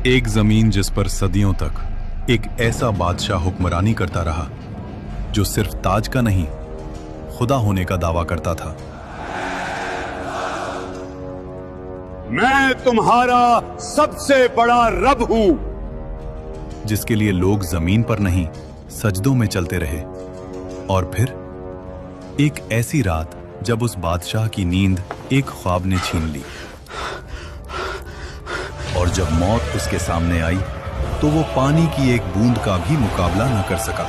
एक जमीन जिस पर सदियों तक एक ऐसा बादशाह हुक्मरानी करता रहा जो सिर्फ ताज का नहीं, खुदा होने का दावा करता था। मैं तुम्हारा सबसे बड़ा रब हूं, जिसके लिए लोग जमीन पर नहीं सजदों में चलते रहे। और फिर एक ऐसी रात जब उस बादशाह की नींद एक ख्वाब ने छीन ली, और जब मौत उसके सामने आई तो वो पानी की एक बूंद का भी मुकाबला न कर सका।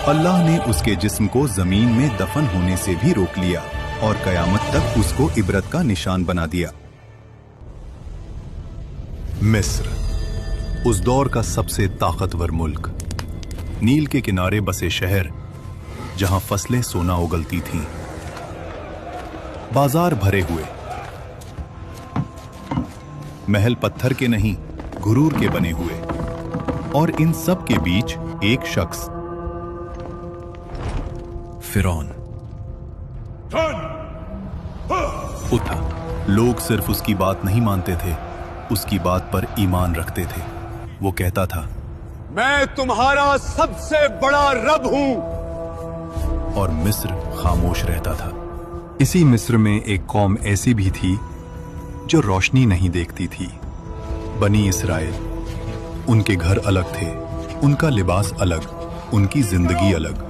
अल्लाह ने उसके जिस्म को जमीन में दफन होने से भी रोक लिया और कयामत तक उसको इबरत का निशान बना दिया। मिस्र, उस दौर का सबसे ताकतवर मुल्क, नील के किनारे बसे शहर जहां फसलें सोना उगलती थीं, बाजार भरे हुए, महल पत्थर के नहीं गुरूर के बने हुए, और इन सब के बीच एक शख्स, फिरौन, उठा। लोग सिर्फ उसकी बात नहीं मानते थे, उसकी बात पर ईमान रखते थे। वो कहता था, मैं तुम्हारा सबसे बड़ा रब हूं। और मिस्र खामोश रहता था। इसी मिस्र में एक कौम ऐसी भी थी जो रोशनी नहीं देखती थी, बनी इसराइल। उनके घर अलग थे, उनका लिबास अलग, उनकी जिंदगी अलग।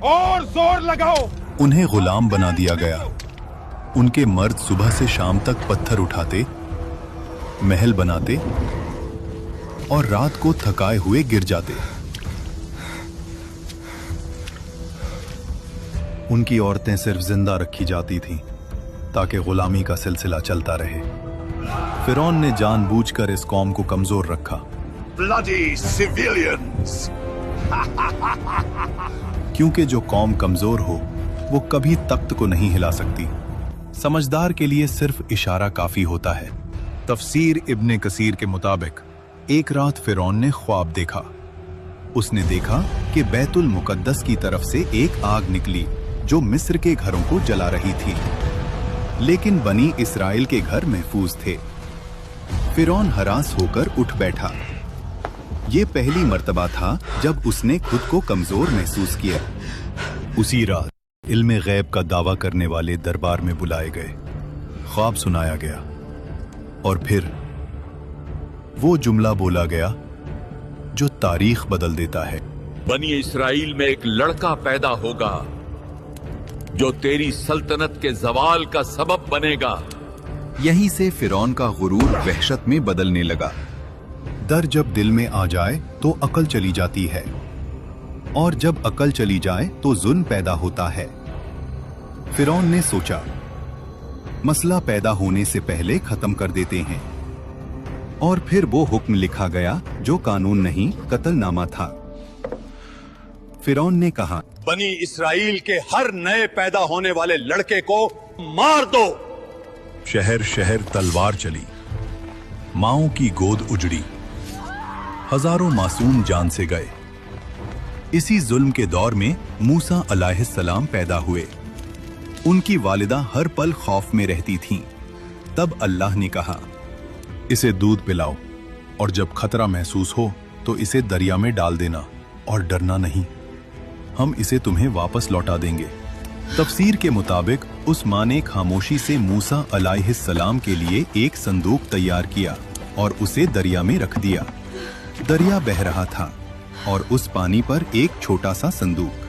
और जोर लगाओ। उन्हें गुलाम बना दिया गया। उनके मर्द सुबह से शाम तक पत्थर उठाते, महल बनाते और रात को थकाए हुए गिर जाते। उनकी औरतें सिर्फ जिंदा रखी जाती थीं ताकि गुलामी का सिलसिला चलता रहे। फिरौन ने जानबूझकर इस कौम को कमजोर रखा। Bloody civilians! क्योंकि जो कौम कमजोर हो वो कभी तख्त को नहीं हिला सकती। समझदार के लिए सिर्फ इशारा काफी होता है। तफसीर इब्ने कसीर के मुताबिक एक रात फिरौन ने ख्वाब देखा। उसने देखा कि बैतुल मुकद्दस की तरफ से एक आग निकली जो मिस्र के घरों को जला रही थी, लेकिन बनी इसराइल के घर महफूज थे। फिरौन हरास होकर उठ बैठा। ये पहली मर्तबा था जब उसने खुद को कमजोर महसूस किया। उसी रात इल्मे गैब का दावा करने वाले दरबार में बुलाए गए, ख्वाब सुनाया गया, और फिर वो जुमला बोला गया जो तारीख बदल देता है। बनी इस्राइल में एक लड़का पैदा होगा जो तेरी सल्तनत के जवाल का सबब बनेगा। यहीं से फिरौन का गुरूर वहशत में बदलने लगा। डर जब दिल में आ जाए तो अकल चली जाती है, और जब अकल चली जाए तो जुल्म पैदा होता है। फिरौन ने सोचा, मसला पैदा होने से पहले खत्म कर देते हैं, और फिर वो हुक्म लिखा गया जो कानून नहीं कत्लनामा था। फिरौन ने कहा, बनी इसराइल के हर नए पैदा होने वाले लड़के को मार दो। शहर शहर तलवार चली, माओं की गोद उजड़ी, हजारों मासूम जान से गए। इसी जुल्म के दौर में मूसा अलैहिस्सलाम पैदा हुए। उनकी वालिदा हर पल खौफ में रहती थीं। तब अल्लाह ने कहा, इसे दूध पिलाओ, और जब खतरा महसूस हो तो इसे दरिया में डाल देना, और डरना नहीं, हम इसे तुम्हें वापस लौटा देंगे। तफसीर के मुताबिक उस माँ ने खामोशी से मूसा अलैहिस्सलाम के लिए एक संदूक तैयार किया और उसे दरिया में रख दिया। दरिया बह रहा था और उस पानी पर एक छोटा सा संदूक।